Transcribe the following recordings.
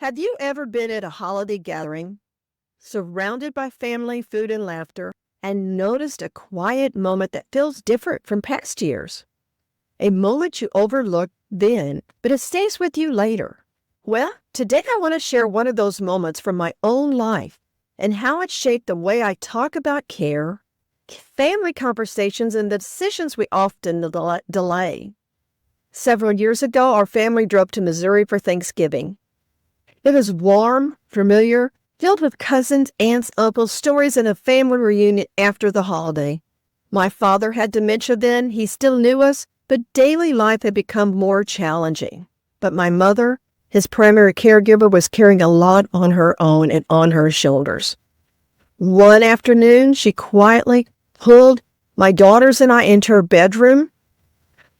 Have you ever been at a holiday gathering, surrounded by family, food, and laughter, and noticed a quiet moment that feels different from past years? A moment you overlooked then, but it stays with you later. Well, today I want to share one of those moments from my own life and how it shaped the way I talk about care, family conversations, and the decisions we often delay. Several years ago, our family drove to Missouri for Thanksgiving. It was warm, familiar, filled with cousins, aunts, uncles, stories, and a family reunion after the holiday. My father had dementia then. He still knew us, but daily life had become more challenging. But my mother, his primary caregiver, was carrying a lot on her own and on her shoulders. One afternoon, she quietly pulled my daughters and I into her bedroom.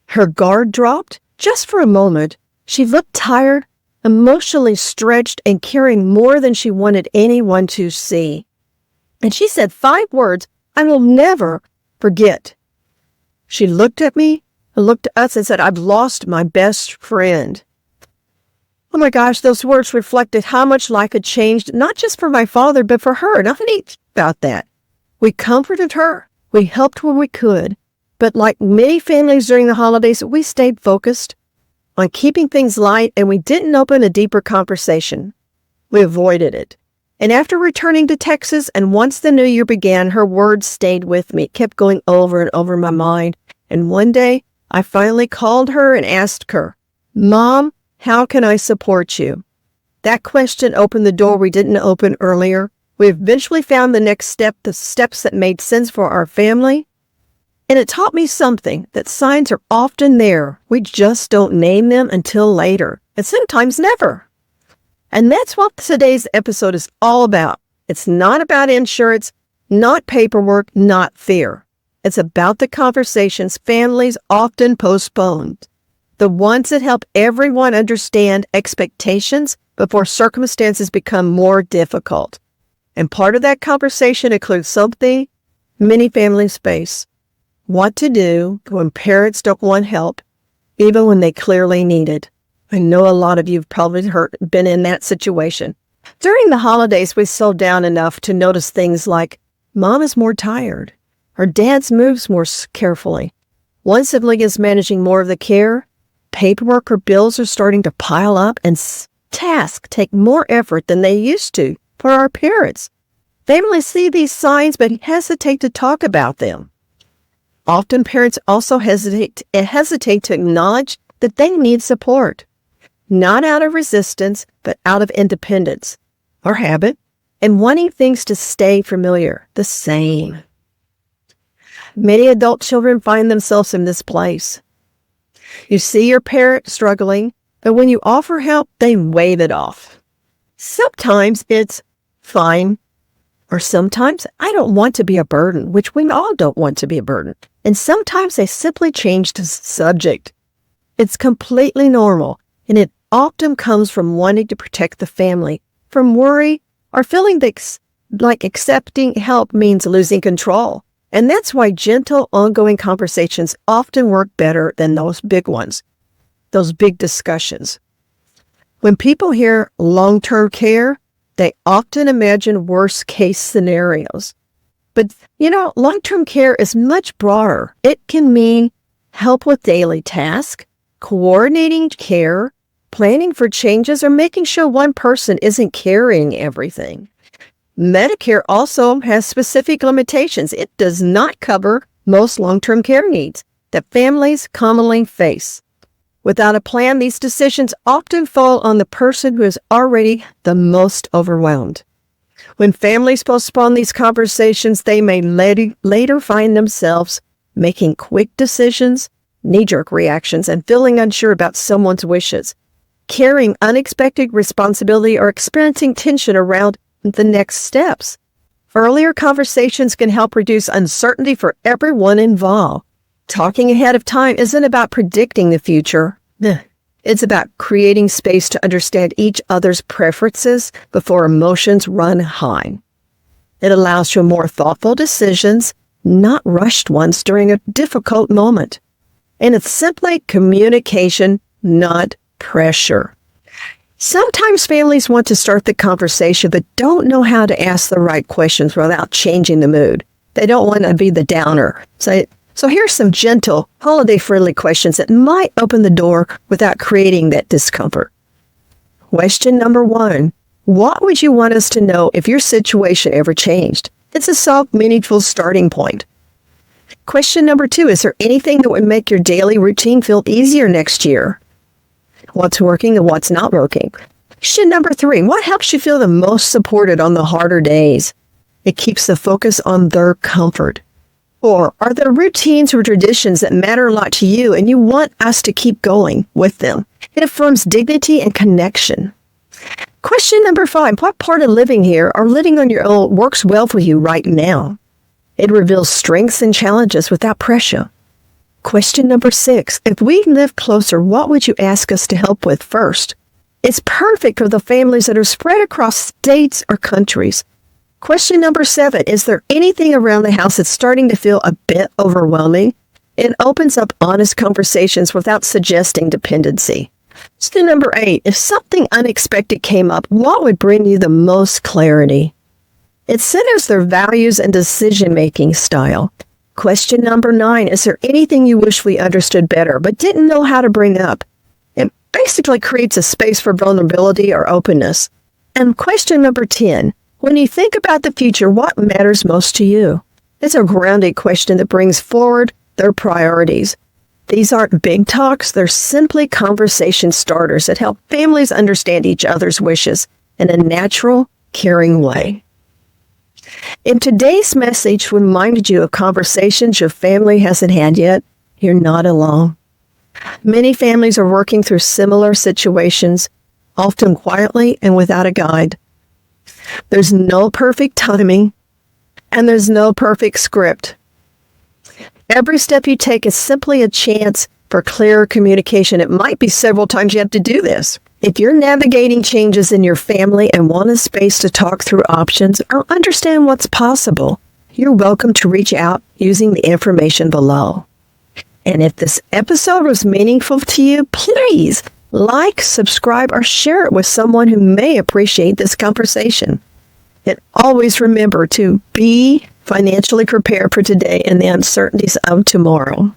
Her guard dropped. Just for a moment, she looked tired, emotionally stretched, and carrying more than she wanted anyone to see. And she said 5 words I will never forget. She looked at me, and looked at us, and said, "I've lost my best friend." Oh my gosh, those words reflected how much life had changed, not just for my father, but for her. Nothing about that. We comforted her. We helped when we could. But like many families during the holidays, we stayed focused on keeping things light, and we didn't open a deeper conversation. We avoided it. And after returning to Texas, and once the new year began, her words stayed with me, kept going over and over my mind. And one day, I finally called her and asked her, "Mom, how can I support you?" That question opened the door we didn't open earlier. We eventually found the next step, the steps that made sense for our family. And it taught me something, that signs are often there. We just don't name them until later, and sometimes never. And that's what today's episode is all about. It's not about insurance, not paperwork, not fear. It's about the conversations families often postpone, the ones that help everyone understand expectations before circumstances become more difficult. And part of that conversation includes something many families face: what to do when parents don't want help, even when they clearly need it. I know a lot of you have probably been in that situation. During the holidays, we slow down enough to notice things like Mom is more tired, or Dad's moves more carefully. One sibling is managing more of the care. Paperwork or bills are starting to pile up, and tasks take more effort than they used to for our parents. Families see these signs but hesitate to talk about them. Often parents also hesitate to acknowledge that they need support, not out of resistance, but out of independence or habit, and wanting things to stay familiar, the same. Many adult children find themselves in this place. You see your parent struggling, but when you offer help, they wave it off. Sometimes it's fine, or sometimes I don't want to be a burden, which we all don't want to be a burden. And sometimes they simply change the subject. It's completely normal, and it often comes from wanting to protect the family, from worry, or feeling like accepting help means losing control. And that's why gentle, ongoing conversations often work better than those big ones, those big discussions. When people hear long-term care, they often imagine worst-case scenarios. But, long-term care is much broader. It can mean help with daily tasks, coordinating care, planning for changes, or making sure one person isn't carrying everything. Medicare also has specific limitations. It does not cover most long-term care needs that families commonly face. Without a plan, these decisions often fall on the person who is already the most overwhelmed. When families postpone these conversations, they may later find themselves making quick decisions, knee-jerk reactions, and feeling unsure about someone's wishes, carrying unexpected responsibility, or experiencing tension around the next steps. Earlier conversations can help reduce uncertainty for everyone involved. Talking ahead of time isn't about predicting the future. It's about creating space to understand each other's preferences before emotions run high. It allows for more thoughtful decisions, not rushed ones during a difficult moment. And it's simply communication, not pressure. Sometimes families want to start the conversation but don't know how to ask the right questions without changing the mood. They don't want to be the downer. So here's some gentle, holiday-friendly questions that might open the door without creating that discomfort. Question number 1. What would you want us to know if your situation ever changed? It's a soft, meaningful starting point. Question number 2. Is there anything that would make your daily routine feel easier next year? What's working and what's not working? Question number 3. What helps you feel the most supported on the harder days? It keeps the focus on their comfort. Or are there routines or traditions that matter a lot to you and you want us to keep going with them? It affirms dignity and connection. Question number 5. What part of living here or living on your own works well for you right now? It reveals strengths and challenges without pressure. Question number 6. If we live closer, what would you ask us to help with first? It's perfect for the families that are spread across states or countries. Question number 7. Is there anything around the house that's starting to feel a bit overwhelming? It opens up honest conversations without suggesting dependency. Question number 8. If something unexpected came up, what would bring you the most clarity? It centers their values and decision-making style. Question number 9. Is there anything you wish we understood better but didn't know how to bring up? It basically creates a space for vulnerability or openness. And question number 10. When you think about the future, what matters most to you? It's a grounded question that brings forward their priorities. These aren't big talks. They're simply conversation starters that help families understand each other's wishes in a natural, caring way. If today's message reminded you of conversations your family hasn't had yet, you're not alone. Many families are working through similar situations, often quietly and without a guide. There's no perfect timing, and there's no perfect script. Every step you take is simply a chance for clearer communication. It might be several times you have to do this. If you're navigating changes in your family and want a space to talk through options or understand what's possible, you're welcome to reach out using the information below. And if this episode was meaningful to you, please like, subscribe, or share it with someone who may appreciate this conversation. And always remember to be financially prepared for today and the uncertainties of tomorrow.